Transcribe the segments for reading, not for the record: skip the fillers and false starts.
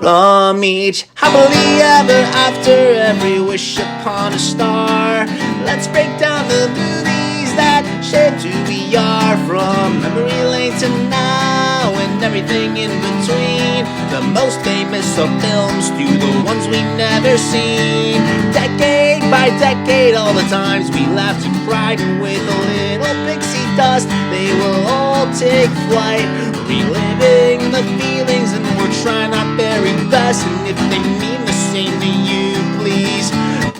From each happily ever after, every wish upon a star. Let's break down the movies that shaped who we are. From memory lane to now and everything in between. The most famous of films to the ones we've never seen. Decade by decade, all the times we laughed and cried. And with a little pixie dust, they will all take flight. Reliving the feelings, and we're trying our very best. And if they mean the same to you, please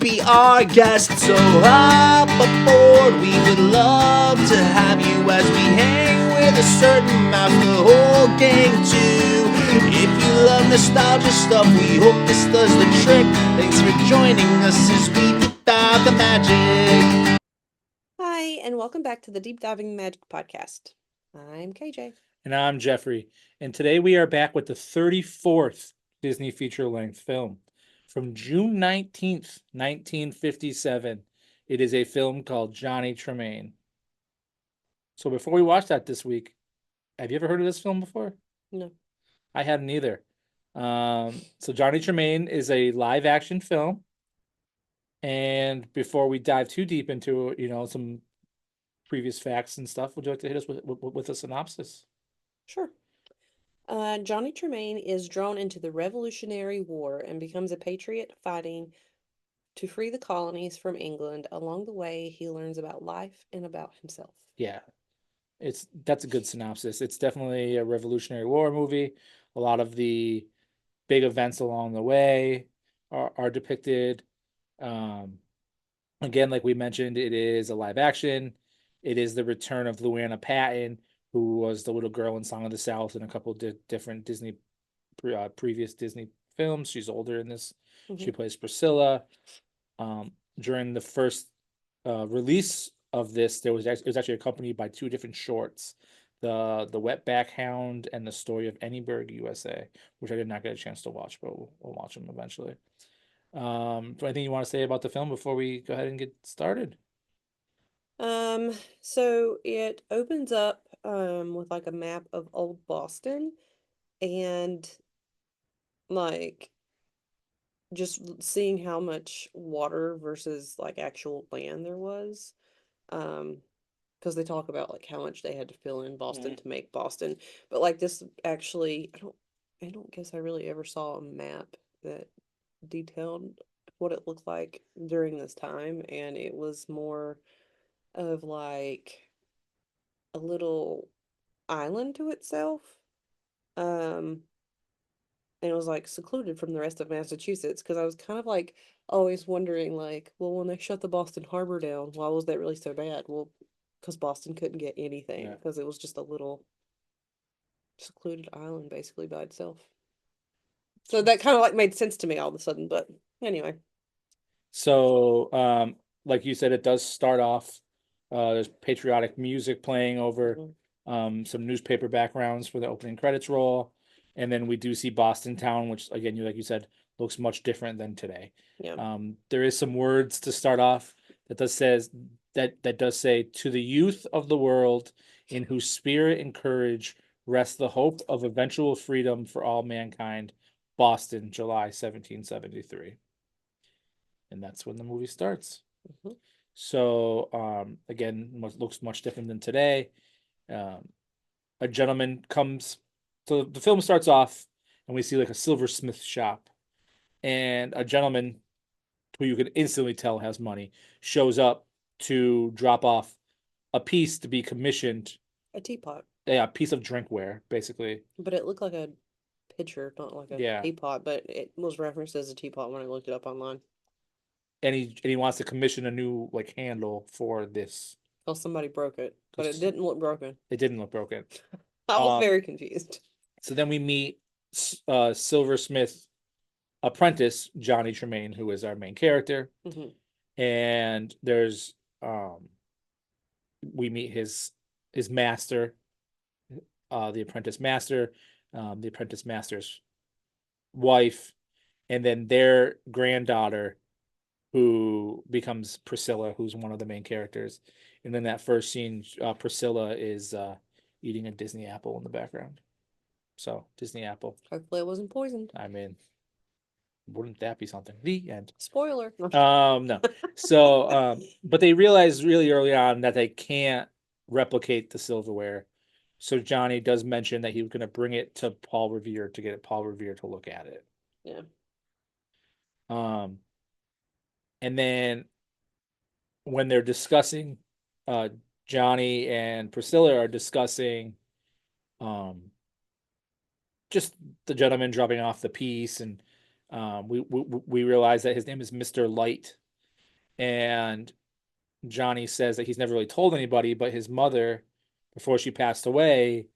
be our guest. So hop aboard, we would love to have you as we hang with a certain mouth, the whole gang too. If you love nostalgia stuff, we hope this does the trick. Thanks for joining us as we deep dive the magic. Hi, and welcome back to the Deep Diving Magic Podcast. I'm KJ. And I'm Jeffrey. And today we are back with the 34th Disney feature-length film from June 19th, 1957. It is a film called Johnny Tremain. So before we watch that this week, have you ever heard of this film before? No. I hadn't either. So Johnny Tremain is a live action film. And before we dive too deep into, some previous facts and stuff, would you like to hit us with a synopsis? Sure. Johnny Tremain is drawn into the Revolutionary War and becomes a patriot fighting to free the colonies from England. Along the way, he learns about life and about himself. Yeah, that's a good synopsis. It's definitely a Revolutionary War movie. A lot of the big events along the way are depicted. Again, like we mentioned, it is a live action. It is the return of Luana Patton, who was the little girl in Song of the South and a couple different Disney previous Disney films. She's older in this. She plays Priscilla. During the first release of this, it was actually accompanied by two different shorts, the Wetback Hound and the Story of Anyburg USA, which I did not get a chance to watch, but we'll watch them eventually. Anything you want to say about the film before we go ahead and get started? So it opens up with like a map of old Boston and like just seeing how much water versus like actual land there was. Because they talk about like how much they had to fill in Boston to make Boston. But like this actually I don't guess I really ever saw a map that detailed what it looked like during this time, and it was more of like a little island to itself. Um and it was like secluded from the rest of Massachusetts because I was kind of like always wondering like, well, when they shut the Boston Harbor down, why was that really so bad? Well, because Boston couldn't get anything because it was just a little secluded island basically by itself. So that kind of like made sense to me all of a sudden, but anyway. So, like you said, it does start off. There's patriotic music playing over some newspaper backgrounds for the opening credits roll, and then we do see Boston Town, which again, like you said, looks much different than today. Yeah. There is some words to start off that does say, "To the youth of the world, in whose spirit and courage rests the hope of eventual freedom for all mankind." Boston, July 1773. And that's when the movie starts. So again, looks much different than today. A gentleman comes. So the film starts off, and we see like a silversmith shop, and a gentleman who you can instantly tell has money shows up to drop off a piece to be commissioned. A teapot. Yeah, a piece of drinkware, basically. But it looked like a pitcher, not like a teapot, but it was referenced as a teapot when I looked it up online. And he wants to commission a new like handle for this. Oh, somebody broke it, but it didn't look broken. It didn't look broken. I was very confused. So then we meet silversmith apprentice Johnny Tremain, who is our main character, and there's we meet his master, the apprentice master, the apprentice master's wife, and then their granddaughter, who becomes Priscilla, who's one of the main characters. And then that first scene, Priscilla is eating a Disney apple in the background. So Disney Apple. Hopefully it wasn't poisoned. I mean, wouldn't that be something? The end. Spoiler. No. So, but they realize really early on that they can't replicate the silverware. So Johnny does mention that he was going to bring it to Paul Revere to get Paul Revere to look at it. Yeah. And then when they're discussing, Johnny and Priscilla are discussing, just the gentleman dropping off the piece, and we realize that his name is Mr. Light, and Johnny says that he's never really told anybody, but his mother, before she passed away,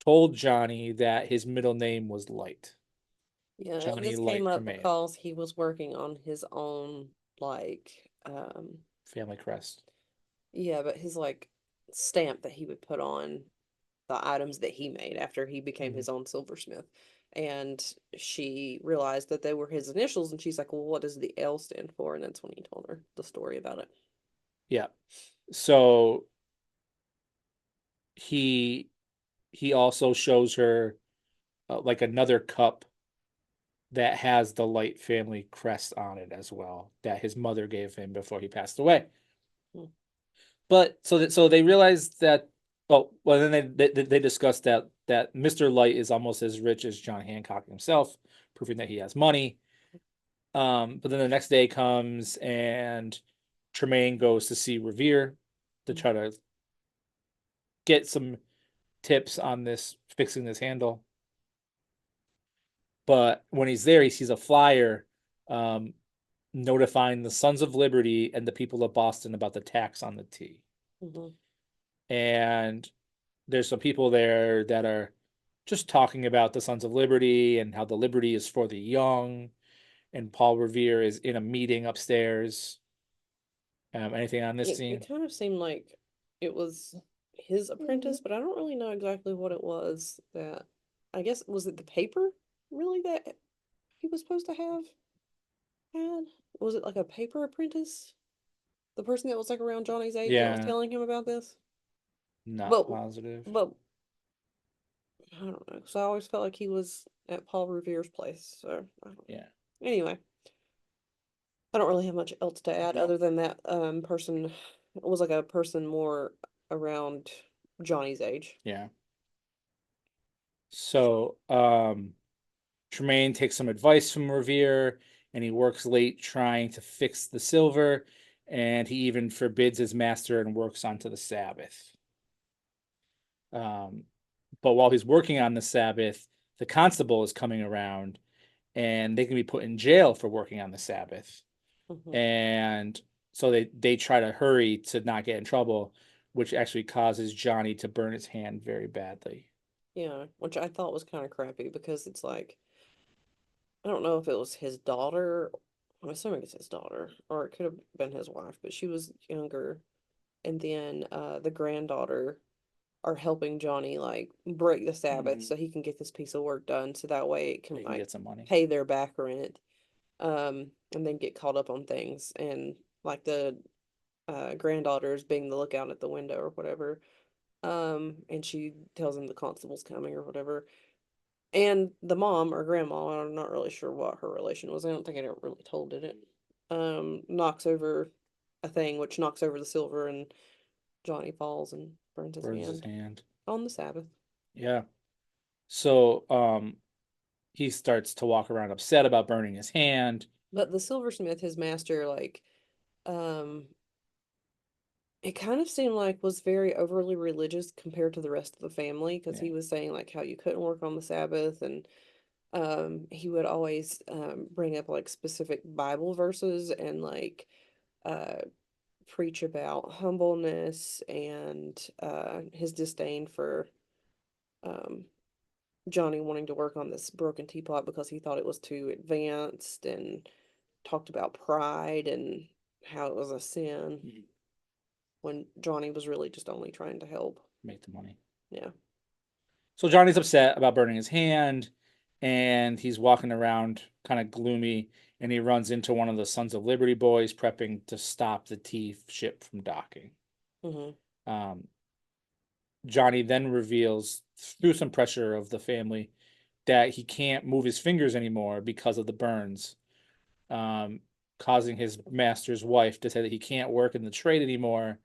told Johnny that his middle name was Light. Yeah, Johnny this Light came up Tremain. because he was working on his own, like, Family crest. yeah, but his, like, stamp that he would put on the items that he made after he became his own silversmith. And she realized that they were his initials, and she's like, well, what does the L stand for? And that's when he told her the story about it. Yeah. So he also shows her, like another cup that has the Light family crest on it as well, that his mother gave him before he passed away. Hmm. But so they realized that. Oh, well, then they discussed that Mr. Light is almost as rich as John Hancock himself, proving that he has money. But then the next day comes and Tremaine goes to see Revere to try to get some tips on this, fixing this handle. But when he's there, he sees a flyer, notifying the Sons of Liberty and the people of Boston about the tax on the tea. Mm-hmm. And there's some people there that are just talking about the Sons of Liberty and how the liberty is for the young. And Paul Revere is in a meeting upstairs. Anything on this scene? It kind of seemed like it was his apprentice, but I don't really know exactly what it was that, I guess, was it the paper really that he was supposed to have had? Was it like a paper apprentice? The person that was like around Johnny's age that was Yeah, telling him about this? not But, positive. but, I don't know. So I always felt like he was at Paul Revere's place. So, I don't know. Yeah. Anyway, I don't really have much else to add other than that person was like a person more around Johnny's age. Yeah. So, Tremaine takes some advice from Revere, and he works late trying to fix the silver, and he even forbids his master and works onto the Sabbath. But while he's working on the Sabbath, the constable is coming around, and they can be put in jail for working on the Sabbath. Mm-hmm. And so they try to hurry to not get in trouble, which actually causes Johnny to burn his hand very badly. Yeah, which I thought was kind of crappy because it's like, I don't know if it was his daughter. I'm assuming it's his daughter, or it could have been his wife, but she was younger. And then the granddaughter are helping Johnny like break the Sabbath so he can get this piece of work done, so that way it They can can like get some money. pay their back rent, and then get caught up on things, and like the granddaughter is being the lookout at the window or whatever, and she tells him the constable's coming or whatever, and the mom or grandma, I'm not really sure what her relation was. I don't think I ever really told, did it? Knocks over a thing, which knocks over the silver, and Johnny falls and burns Burns his hand. on the Sabbath. Yeah. So, he starts to walk around upset about burning his hand. But the silversmith, his master, like, um, it kind of seemed like was very overly religious compared to the rest of the family because Yeah. he was saying like how you couldn't work on the Sabbath, and he would always bring up like specific Bible verses and like uh preach about humbleness and his disdain for um Johnny wanting to work on this broken teapot because he thought it was too advanced, and talked about pride and how it was a sin when Johnny was really just only trying to help. Make the money. Yeah. So Johnny's upset about burning his hand, and he's walking around kind of gloomy, and he runs into one of the Sons of Liberty boys prepping to stop the tea ship from docking. Mm-hmm. Johnny then reveals, through some pressure of the family, that he can't move his fingers anymore because of the burns, causing his master's wife to say that he can't work in the trade anymore.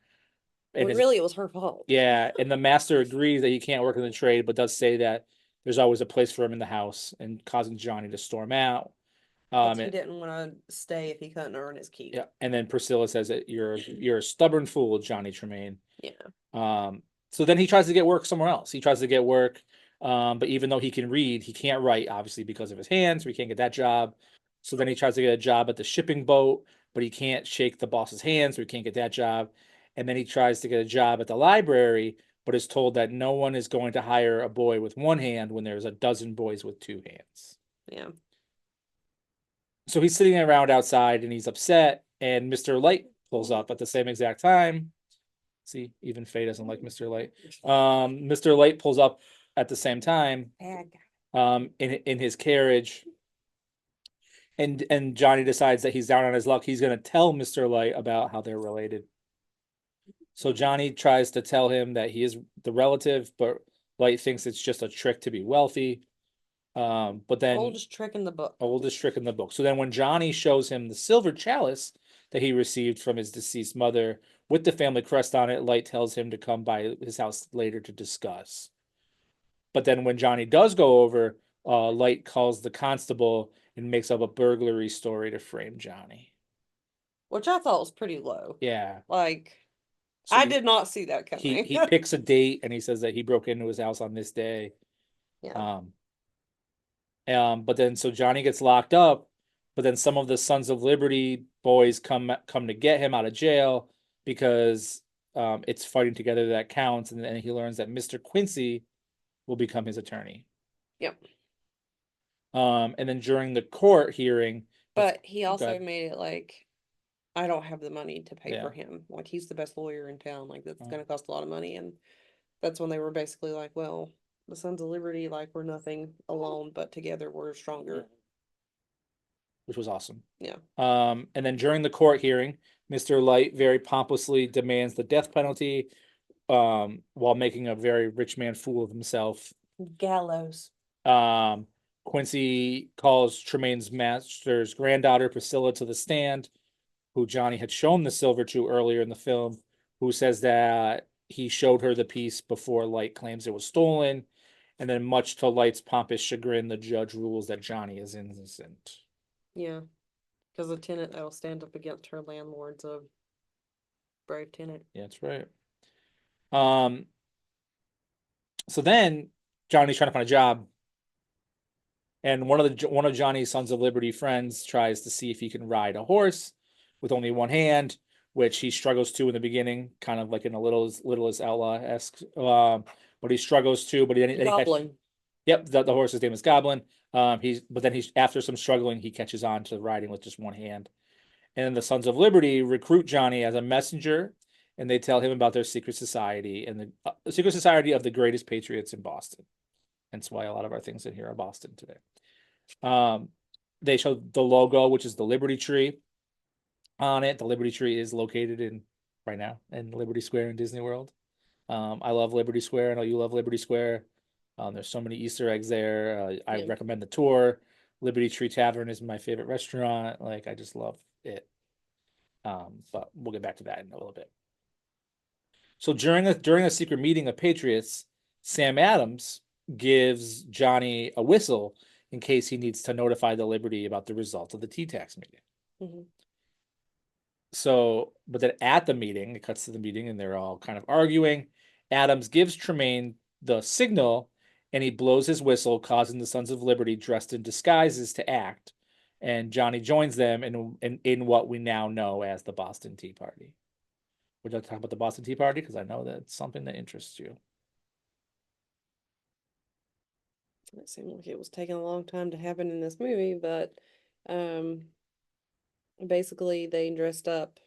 And Well, really, it was her fault. yeah, and the master agrees that he can't work in the trade, but does say that there's always a place for him in the house, and causing Johnny to storm out. Because he And, didn't want to stay if he couldn't earn his keep. yeah, and then Priscilla says that you're a stubborn fool, Johnny Tremain. Yeah. So then he tries to get work somewhere else. He tries to get work, but even though he can read, he can't write, obviously, because of his hands, so he can't get that job. So then he tries to get a job at the shipping boat, but he can't shake the boss's hand, so he can't get that job. And then he tries to get a job at the library, but is told that no one is going to hire a boy with one hand when there's a dozen boys with two hands. Yeah. So he's sitting around outside and he's upset, and Mr. Light pulls up at the same exact time. See, even Faye doesn't like Mr. Light. Mr. Light pulls up at the same time, in his carriage, and Johnny decides that he's down on his luck. He's gonna tell Mr. Light about how they're related. So Johnny tries to tell him that he is the relative, but Light thinks it's just a trick to be wealthy. But then Oldest trick in the book. Oldest trick in the book. So then when Johnny shows him the silver chalice that he received from his deceased mother with the family crest on it, Light tells him to come by his house later to discuss. But then when Johnny does go over, Light calls the constable and makes up a burglary story to frame Johnny. Which I thought was pretty low. Yeah. Like, So I did not see that coming. He picks a date and he says that he broke into his house on this day. Yeah. But then so Johnny gets locked up, but then some of the Sons of Liberty boys come to get him out of jail because it's fighting together that counts, and then he learns that Mr. Quincy will become his attorney. Yep. And then during the court hearing, But he Go also ahead. made it like, I don't have the money to pay Yeah. for him. Like, he's the best lawyer in town. Like, that's Oh. going to cost a lot of money. And that's when they were basically like, well, the Sons of Liberty, like, we're nothing alone, but together we're stronger. which was awesome. Yeah. And then during the court hearing, Mr. Light very pompously demands the death penalty, while making a very rich man fool of himself. Gallows. Quincy calls Tremain's master's granddaughter Priscilla to the stand, who Johnny had shown the silver to earlier in the film, who says that he showed her the piece before Light claims it was stolen. And then, much to Light's pompous chagrin, the judge rules that Johnny is innocent. Yeah. Because a tenant that'll stand up against her landlord's a brave tenant. Yeah, that's right. So then Johnny's trying to find a job, and one of Johnny's Sons of Liberty friends tries to see if he can ride a horse with only one hand, which he struggles to in the beginning, kind of like in a little as Ella-esque. But he struggles to, but then he Goblin. Yep, the horse's name is Goblin. But then he's after some struggling, he catches on to riding with just one hand. And then the Sons of Liberty recruit Johnny as a messenger, and they tell him about their secret society and the secret society of the greatest patriots in Boston. That's why a lot of our things in here are Boston today. They show the logo, which is the Liberty Tree on it. The Liberty Tree is located right now in Liberty Square in Disney World. I love Liberty Square. I know you love Liberty Square. There's so many Easter eggs there. I recommend the tour. Liberty Tree Tavern is my favorite restaurant. Like, I just love it. But we'll get back to that in a little bit. So during a secret meeting of patriots, Sam Adams gives Johnny a whistle in case he needs to notify the Liberty about the results of the T-Tax meeting. Mm-hmm. So, but then at the meeting, it cuts to the meeting and they're all kind of arguing. Adams gives Tremain the signal and he blows his whistle, causing the Sons of Liberty dressed in disguises to act. And Johnny joins them in what we now know as the Boston Tea Party. Would you like to talk about the Boston Tea Party? Because I know that's something that interests you. It seemed like it was taking a long time to happen in this movie, but basically they dressed up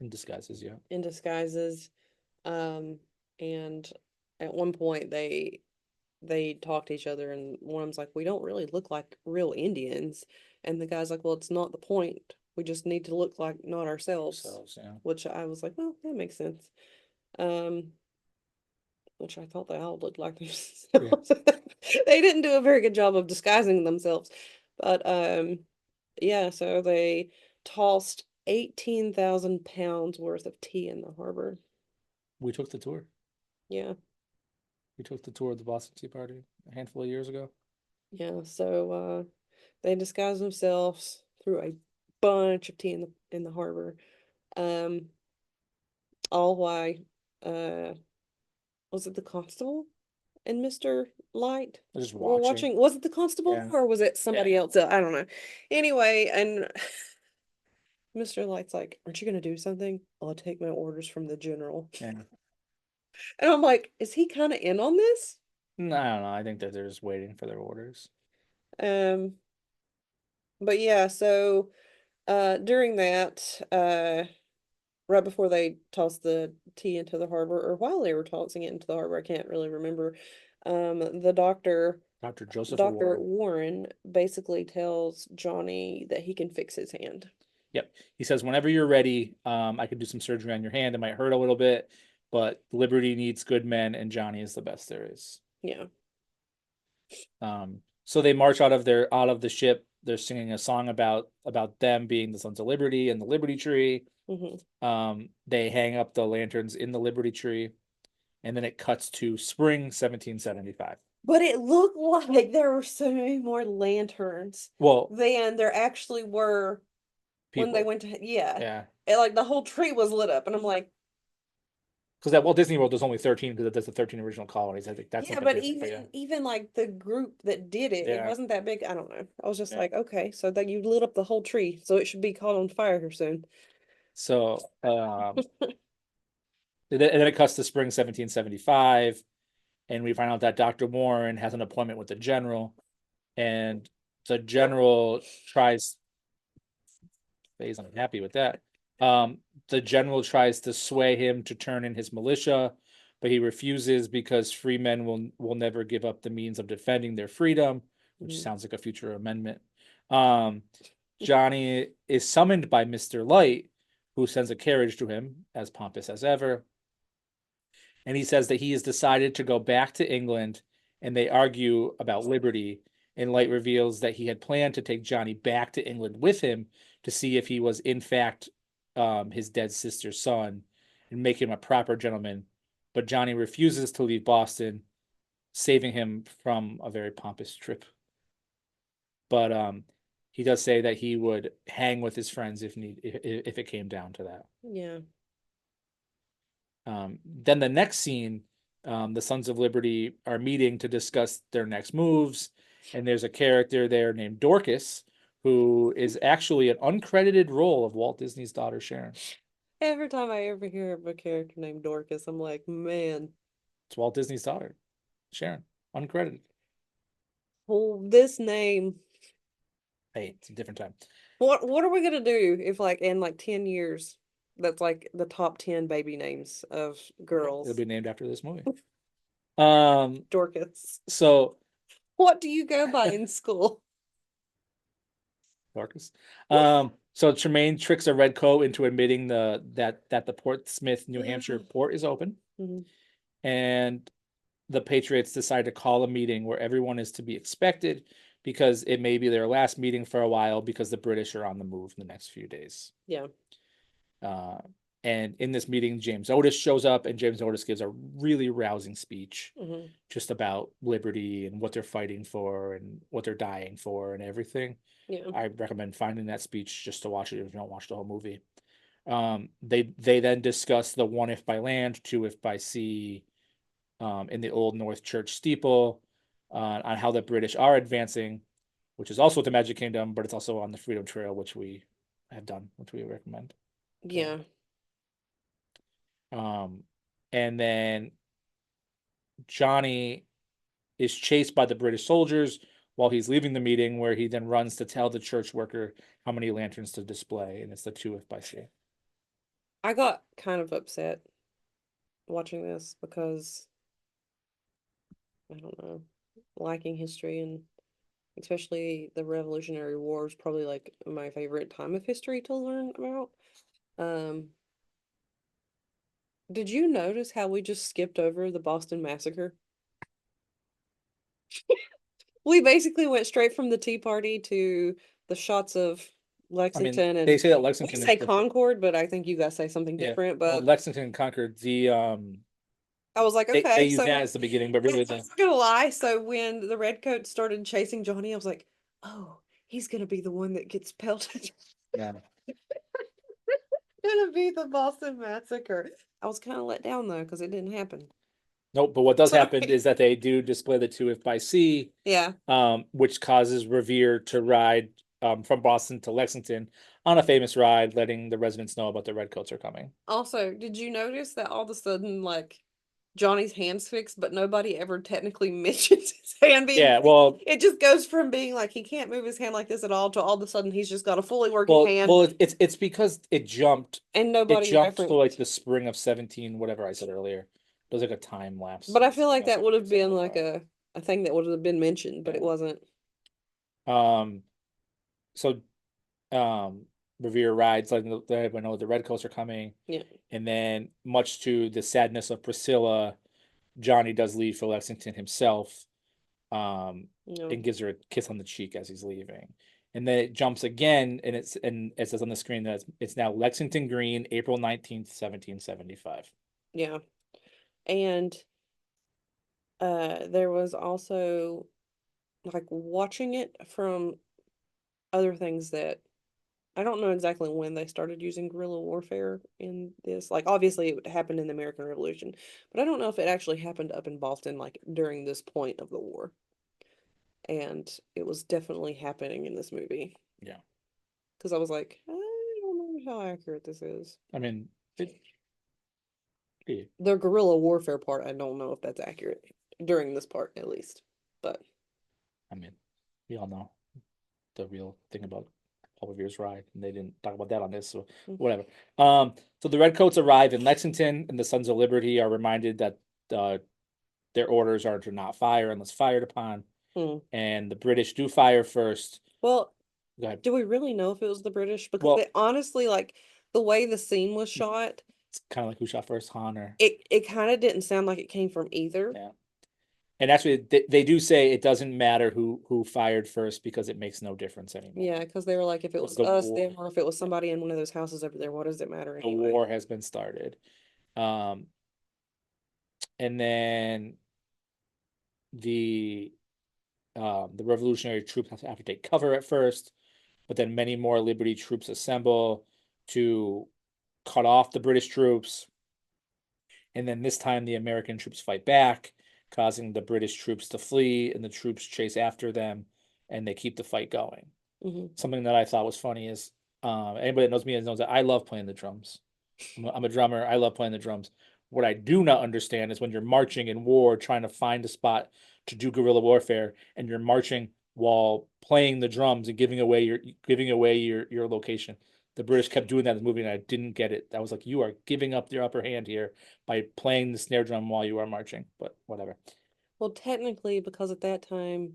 In disguises, yeah. in disguises. And at one point they talk to each other and one of them's like, we don't really look like real Indians. And the guy's like, well, it's not the point. We just need to look like not ourselves. Yeah. Which I was like, well, that makes sense. Which I thought they all looked like themselves. They didn't do a very good job of disguising themselves. But yeah, so they tossed 18,000 pounds worth of tea in the harbor. We took the tour. Yeah. We took the tour of the Boston Tea Party a handful of years ago. Yeah, so they disguised themselves, threw a bunch of tea in the harbor. Um all why uh was it the constable and Mr. Light They're just were watching. watching? Was it the constable Yeah. or was it somebody else? I don't know. Anyway, and Mr. Light's like, "Aren't you gonna do something? I'll take my orders from the general." Yeah. And I'm like, is he kind of in on this? No, I don't know. I think that they're just waiting for their orders. Um, but yeah, so during that, right before they tossed the tea into the harbor, or while they were tossing it into the harbor, I can't really remember. The doctor, Dr. Joseph Dr. Warren. Warren, basically tells Johnny that he can fix his hand. Yep. He says, whenever you're ready, I can do some surgery on your hand. It might hurt a little bit, but Liberty needs good men, and Johnny is the best there is. Yeah. So they march out of the ship. They're singing a song about them being the Sons of Liberty and the Liberty Tree. They hang up the lanterns in the Liberty Tree, and then it cuts to spring 1775. But it looked like there were so many more lanterns Well, than there actually were when they people, went to, yeah. yeah, Like the whole tree was lit up, and I'm like, because at Walt Disney World there's only 13 because that's the 13 original colonies. I think that's yeah, something but different. But yeah, even like the group that did it, it yeah, wasn't that big. I don't know. I was just yeah. like, okay, so that you lit up the whole tree, so it should be caught on fire here soon. So and then it cuts to spring 1775, and we find out that Dr. Warren has an appointment with the general, and the general tries. He's unhappy with that. The general tries to sway him to turn in his militia, but he refuses because free men will never give up the means of defending their freedom, which Mhm. sounds like a future amendment. Um, Johnny is summoned by Mr. Light, who sends a carriage to him, as pompous as ever. And he says that he has decided to go back to England, and they argue about liberty. And Light reveals that he had planned to take Johnny back to England with him to see if he was in fact his dead sister's son and make him a proper gentleman. But Johnny refuses to leave Boston, saving him from a very pompous trip. But he does say that he would hang with his friends if it came down to that. Yeah. Then the next scene, the Sons of Liberty are meeting to discuss their next moves, and there's a character there named Dorcas, who is actually an uncredited role of Walt Disney's daughter Sharon. Every time I ever hear of a character named Dorcas, I'm like, man, It's Walt Disney's daughter, Sharon, uncredited. well, this name. Hey, it's a different time. What are we gonna do if like in like 10 years that's like the top 10 baby names of It'll girls? be named after this movie. Um, Dorcas. so What do you go by in school? Dorcas. So Tremain tricks a redcoat into admitting that the Portsmouth, New Hampshire port is open, Mhm. and the Patriots decide to call a meeting where everyone is to be expected because it may be their last meeting for a while because the British are on the move in the next few days. Yeah. Uh, and in this meeting, James Otis shows up, and James Otis gives a really rousing speech Mhm. just about liberty and what they're fighting for and what they're dying for and everything. Yeah. I recommend finding that speech just to watch it if you don't watch the whole movie. They then discuss the one if by land, two if by sea, in the Old North Church steeple, on how the British are advancing, which is also at the Magic Kingdom, but it's also on the Freedom Trail, which we have done, which we recommend. Yeah. Um, and then Johnny is chased by the British soldiers while he's leaving the meeting, where he then runs to tell the church worker how many lanterns to display, and it's the two if by sea. I got kind of upset watching this because I don't know, liking history and especially the Revolutionary War is probably like my favorite time of history to learn about. Um, did you notice how we just skipped over the Boston Massacre? We basically went straight from the Tea Party to the shots of I mean, Lexington, they and say that we Lexington is say different. Concord, but I think you guys say something Yeah. different. Well, But Lexington conquered the I was like, they okay, use so that as the beginning, but really I'm the not gonna lie. So when the Redcoats started chasing Johnny, I was like, oh, he's gonna be the one that gets pelted. yeah. Gonna be the Boston Massacre. I was kind of let down though because it didn't happen. Nope, but what does happen Sorry. is that they do display the two if by sea, Yeah. which causes Revere to ride from Boston to Lexington on a famous ride, letting the residents know about the Redcoats are coming. Also, did you notice that all of a sudden, like, Johnny's hand's fixed, but nobody ever technically mentions his hand being Yeah, fixed? well, It just goes from being like he can't move his hand like this at all to all of a sudden he's just got a fully working hand, it's because and it nobody jumped to like referenced. the spring of 17, whatever I said earlier. It was like a time lapse. But I feel like Spring that of would have been like 1775. a thing that would have been mentioned, but it Yeah. wasn't. Um, so Revere rides, letting everyone know the Redcoats are coming. Yeah. And then, much to the sadness of Priscilla, Johnny does leave for Lexington himself, No. and gives her a kiss on the cheek as he's leaving. And then it jumps again, and it says on the screen that it's now Lexington Green, April 19th, 1775. Yeah. And there was also like watching it from other things that I don't know exactly when they started using guerrilla warfare in this. Like, obviously, it happened in the American Revolution, but I don't know if it actually happened up in Boston, like during this point of the war. And it was definitely happening in this movie Yeah. because I was like, I don't know how accurate this is. I mean, yeah. The guerrilla warfare part, I don't know if that's accurate during this part, at least. But I mean, we all know the real thing about Paul Revere's ride, and they didn't talk about that on this, so whatever. So the Redcoats arrive in Lexington, and the Sons of Liberty are reminded that uh, their orders are to not fire unless fired upon, hmm. and the British do fire first. Well, Go ahead. do we really know if it was the British? Because Well, honestly, like the way the scene was shot, it's kind of like who shot first, Han or it kind of didn't sound like it came from either. yeah. And actually, they do say it doesn't matter who fired first because it makes no difference anymore. Yeah, because they were like, if it was The us, war, them, or if it was somebody in one of those houses over there, what does it matter the anyway? war has been started. Um, and then the the revolutionary troops have to take cover at first, but then many more Liberty troops assemble to cut off the British troops. And then this time the American troops fight back, causing the British troops to flee, and the troops chase after them, and they keep the fight going. Hmm. Something that I thought was funny is anybody that knows me knows that I love playing the drums. I'm a drummer. I love playing the drums. What I do not understand is when you're marching in war, trying to find a spot to do guerrilla warfare, and you're marching while playing the drums and giving away your location. The British kept doing that in the movie, and I didn't get it. I was like, you are giving up your upper hand here by playing the snare drum while you are marching. But whatever. Well, technically, because at that time,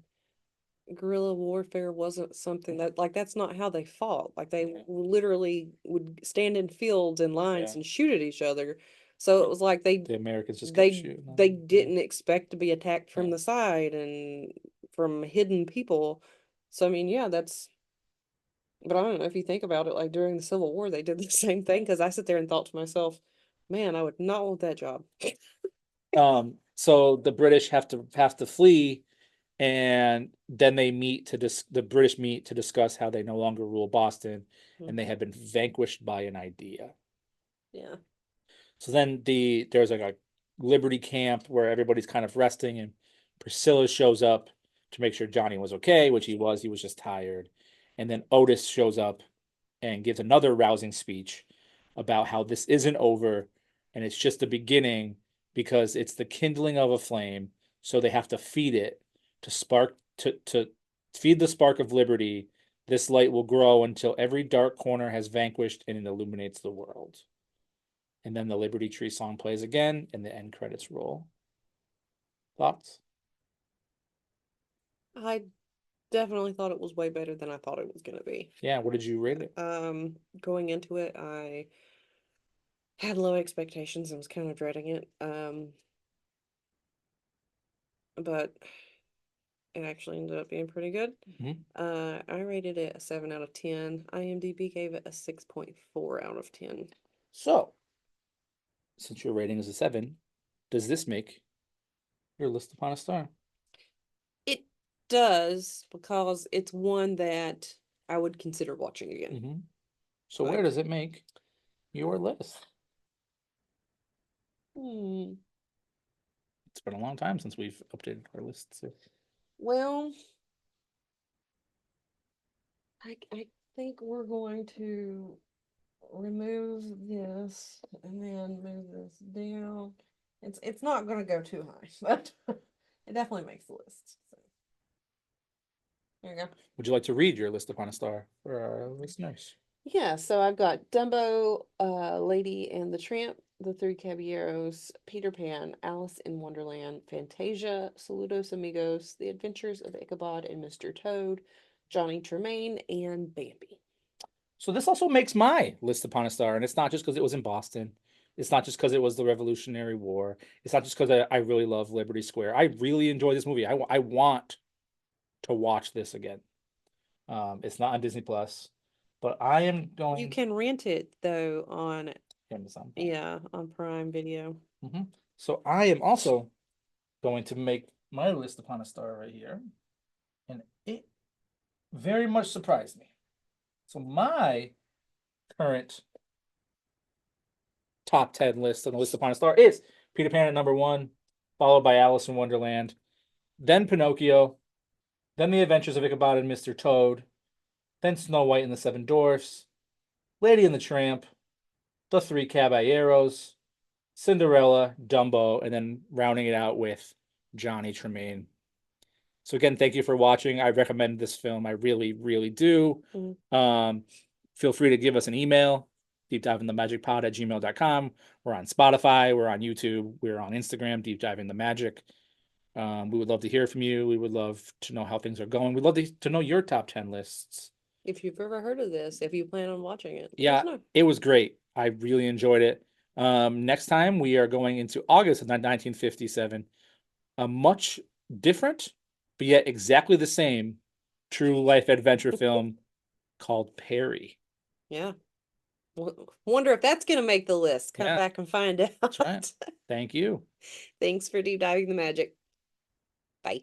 guerrilla warfare wasn't something that, like, that's not how they fought. Like, they literally would stand in fields and lines Yeah. and shoot at each other. So it was like The Americans just kept they shooting. they didn't expect to be attacked from Yeah. the side and from hidden people. So I mean, yeah, that's. But I don't know if you think about it, like during the Civil War, they did the same thing. Because I sit there and thought to myself, man, I would not want that job. So the British have to flee, and then the British meet to discuss how they no longer rule Boston, and they have been vanquished by an idea. Yeah. So then there's like a Liberty camp where everybody's kind of resting, and Priscilla shows up to make sure Johnny was okay, which he was. He was just tired. And then Otis shows up and gives another rousing speech about how this isn't over and it's just the beginning because it's the kindling of a flame. So they have to feed it to feed the spark of liberty. This light will grow until every dark corner has vanquished and it illuminates the world. And then the Liberty Tree song plays again and the end credits roll. Thoughts? I definitely thought it was way better than I thought it was gonna be. Yeah, what did you rate it? Going into it, I had low expectations and was kind of dreading it. But it actually ended up being pretty good. Mhm. I rated it a 7 out of 10. IMDb gave it a 6.4 out of 10. So, since your rating is a 7, does this make your list upon a star? It does, because it's one that I would consider watching again. Mm-hmm. So where Like, does it make your list? hmm, It's been a long time since we've updated our lists. So. well, I think we're going to remove this and then move this down. It's not going to go too high, but it definitely makes the list. So there you go. Would you like to read your list upon a star for our listeners? Yeah, so I've got Dumbo, Lady and the Tramp, The Three Caballeros, Peter Pan, Alice in Wonderland, Fantasia, Saludos Amigos, The Adventures of Ichabod and Mr. Toad, Johnny Tremain, and Bambi. So this also makes my list upon a star, and it's not just because it was in Boston. It's not just because it was the Revolutionary War. It's not just because I really love Liberty Square. I really enjoy this movie. I want to watch this again. It's not on Disney Plus, but I am You going can rent it though on Amazon. yeah, on Prime Video. Mm-hmm. So I am also going to make my list upon a star right here, and it very much surprised me. So my current top 10 list on the list upon a star is Peter Pan at number 1, followed by Alice in Wonderland, then Pinocchio, then The Adventures of Ichabod and Mr. Toad, then Snow White and the Seven Dwarfs, Lady and the Tramp, The Three Caballeros, Cinderella, Dumbo, and then rounding it out with Johnny Tremain. So again, thank you for watching. I recommend this film. I really, really do. Feel free to give us an email, deepdiveinthemagicpod@gmail.com. We're on Spotify, we're on YouTube, we're on Instagram, Deep Diving the Magic. We would love to hear from you. We would love to know how things are going. We'd love to know your top 10 lists. If you've ever heard of this, if you plan on watching it, let us Yeah, know. it was great. I really enjoyed it. Next time we are going into August of 1957, a much different, but yet exactly the same true life adventure film called Perry. Yeah. Wonder if that's going to make the list. Come Yeah, back and find out. that's right. Thank you. Thanks for deep diving the magic. Bye.